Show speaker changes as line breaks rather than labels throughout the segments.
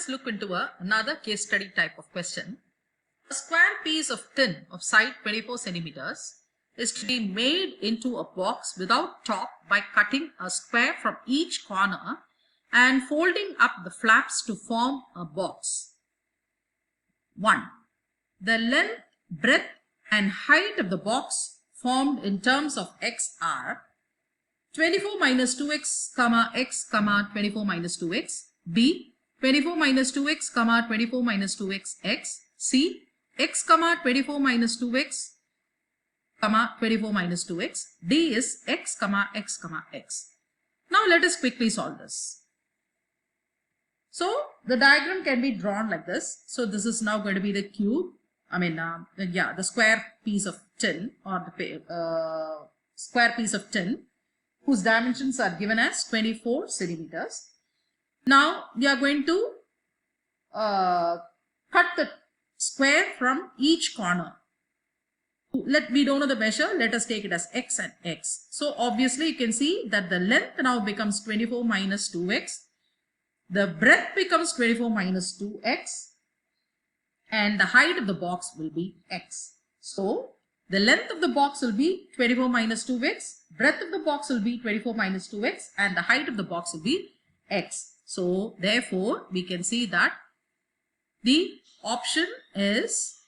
us look into another case study type of question. A square piece of tin of side 24 centimeters is to be made into a box without top by cutting a square from each corner and folding up the flaps to form a box. 1. The length, breadth and height of the box formed in terms of x are 24 minus 2x, x, 24 minus 2x, b, 24 minus 2x, 24 minus 2x, x, c, x, 24 minus 2x, 24 minus 2x, d is x, x. Now let us quickly solve this. So the diagram can be drawn like this. So this is now going to be the cube, the square piece of tin, or the square piece of tin whose dimensions are given as 24 centimeters. Now we are going to cut the square from each corner. We don't know the measure. Let us take it as x and x. So obviously you can see that the length now becomes 24 minus 2x. The breadth becomes 24 minus 2x. And the height of the box will be x. So the length of the box will be 24 minus 2x. Breadth of the box will be 24 minus 2x. And the height of the box will be x. So therefore we can see that the option is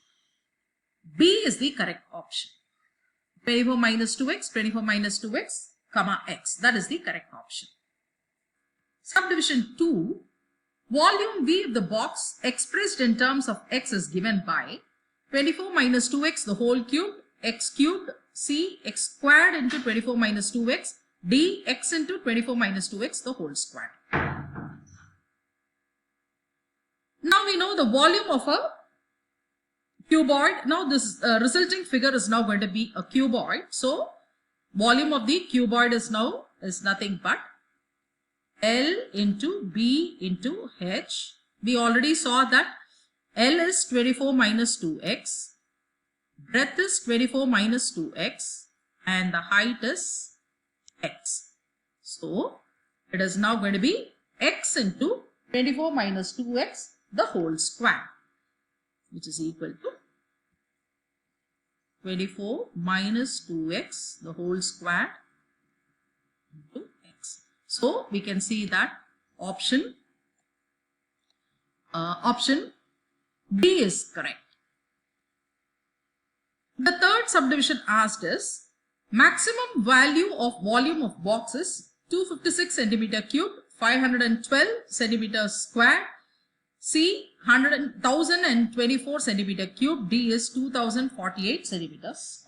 B is the correct option. 24 minus 2x, 24 minus 2x, x. That is the correct option. Subdivision 2. Volume V of the box expressed in terms of x is given by 24 minus 2x the whole cubed, x cubed, c, x squared into 24 minus 2x, d, x into 24 minus 2x the whole squared. Now we know the volume of a cuboid. Now this resulting figure is now going to be a cuboid. So volume of the cuboid is nothing but L into B into H. We already saw that L is 24 minus 2x, breadth is 24 minus 2x, and the height is x. So it is now going to be x into 24 minus 2x the whole square, which is equal to 24 minus 2x the whole square into x. So we can see that option B is correct. The third subdivision asked is maximum value of volume of box is 256 centimeter cube, 512 centimeters square, C 1024 centimeter cube, D is 2048 centimeters.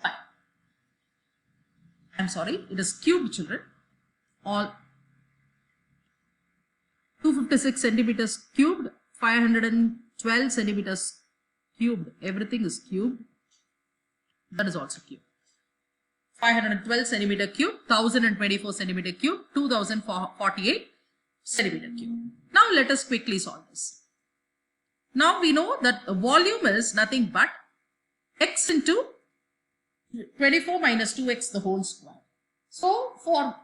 I'm sorry, it is cube, children. All 256 centimeters cubed, 512 centimeters cubed. Everything is cubed. That is also cube. 512 centimeter cube, 1024 centimeter cube, 2048 centimeter cube. Now let us quickly solve this. Now we know that the volume is nothing but x into 24 minus 2x the whole square. So for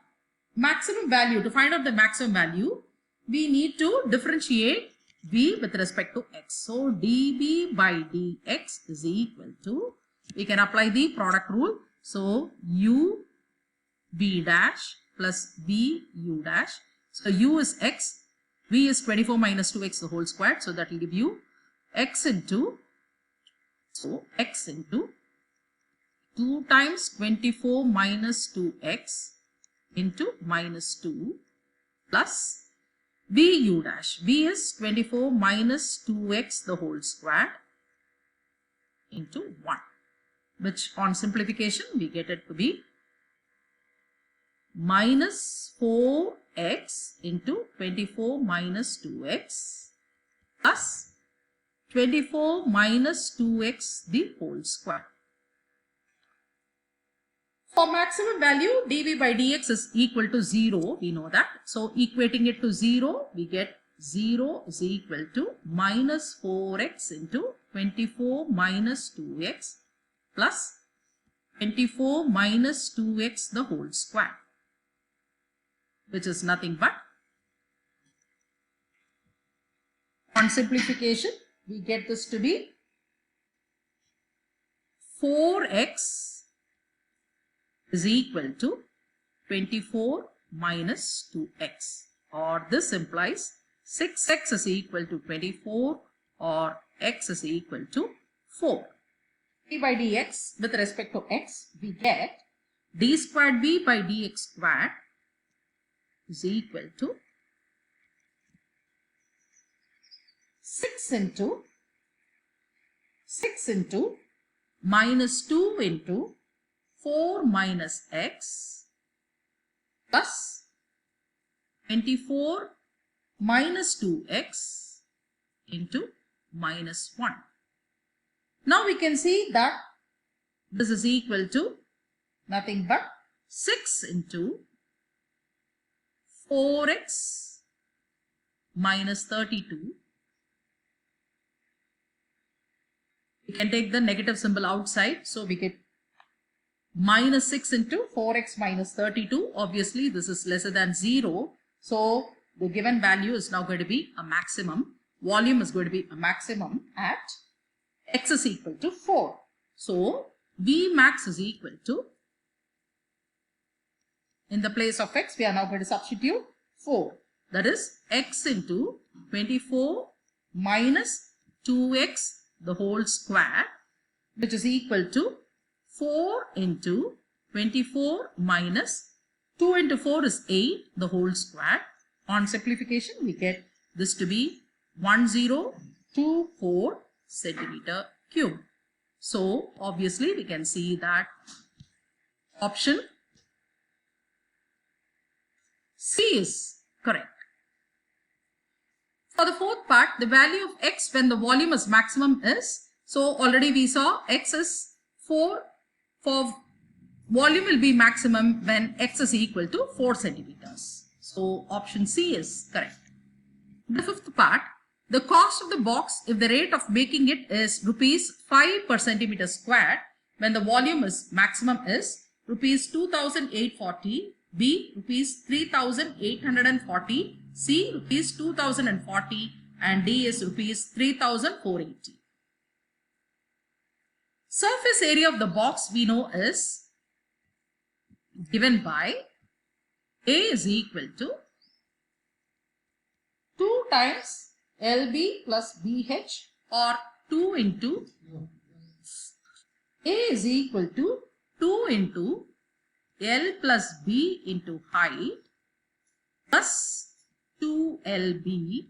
maximum value, to find out the maximum value, we need to differentiate v with respect to x. So dv by dx is equal to, we can apply the product rule. So u v dash plus v u dash. So u is x. V is 24 minus 2x the whole square. So that will give you x into 2 times 24 minus 2x into minus 2 plus v u dash. V is 24 minus 2x the whole square into 1. Which on simplification we get it to be minus 4x into 24 minus 2x plus 24 minus 2x the whole square. For maximum value, dv by dx is equal to 0. We know that. So equating it to 0, we get 0 is equal to minus 4x into 24 minus 2x plus 24 minus 2x the whole square, which is nothing but On simplification, we get this to be 4x is equal to 24 minus 2x, or this implies 6x is equal to 24 or x is equal to 4. d by dx with respect to x, we get d squared b by dx squared is equal to 6 into minus 2 into 4 minus x plus 24 minus 2x into minus 1. Now we can see that this is equal to nothing but 6 into 4x minus 32. We can take the negative symbol outside, so we get minus 6 into 4x minus 32. Obviously, this is lesser than 0. So, the given value is now going to be a maximum. Volume is going to be a maximum at x is equal to 4. So, V max is equal to, in the place of x, we are now going to substitute 4. That is x into 24 minus 2x the whole square, which is equal to 4 into 24 minus 2 into 4 is 8 the whole square. On simplification, we get this to be 1024 centimeter cube. So obviously we can see that option C is correct. For the fourth part, the value of x when the volume is maximum is, so already we saw x is 4, for volume will be maximum when x is equal to 4 centimeters. So option C is correct. The fifth part, the cost of the box if the rate of making it is rupees 5 per centimeter squared when the volume is maximum is rupees 2,840, B rupees 3,840, C rupees 2,040 and D is rupees 3,480. Surface area of the box we know is given by A is equal to 2 times LB plus BH, or 2 into A is equal to 2 into L plus B into height plus 2LB,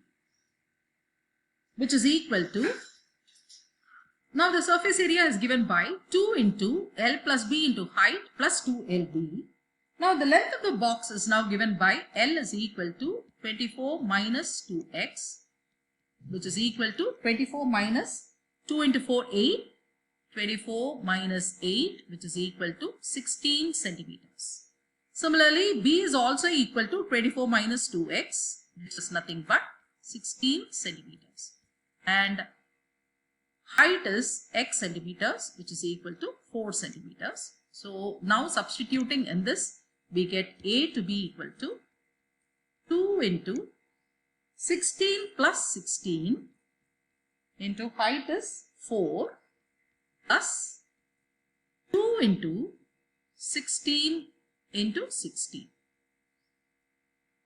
which is equal to, now the surface area is given by 2 into L plus B into height plus 2LB. Now the length of the box is now given by L is equal to 24 minus 2x, which is equal to 24 minus 2 into 4, 8. 24 minus 8, which is equal to 16 centimeters. Similarly, B is also equal to 24 minus 2x, which is nothing but 16 centimeters. And height is x centimeters, which is equal to 4 centimeters. So now substituting in this, we get A to be equal to 2 into 16 plus 16 into height is 4 plus 2 into 16 into 16.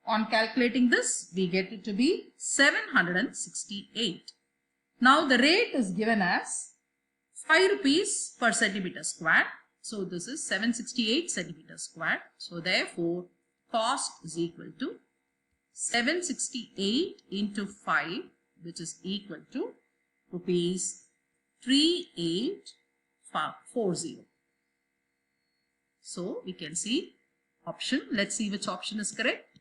On calculating this, we get it to be 768. Now the rate is given as 5 rupees per centimeter square. So this is 768 centimeters square. So therefore, cost is equal to 768 into 5, which is equal to rupees 3840. So we can see option. Let's see which option is correct.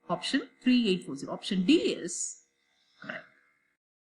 Option 3840. Option D is correct.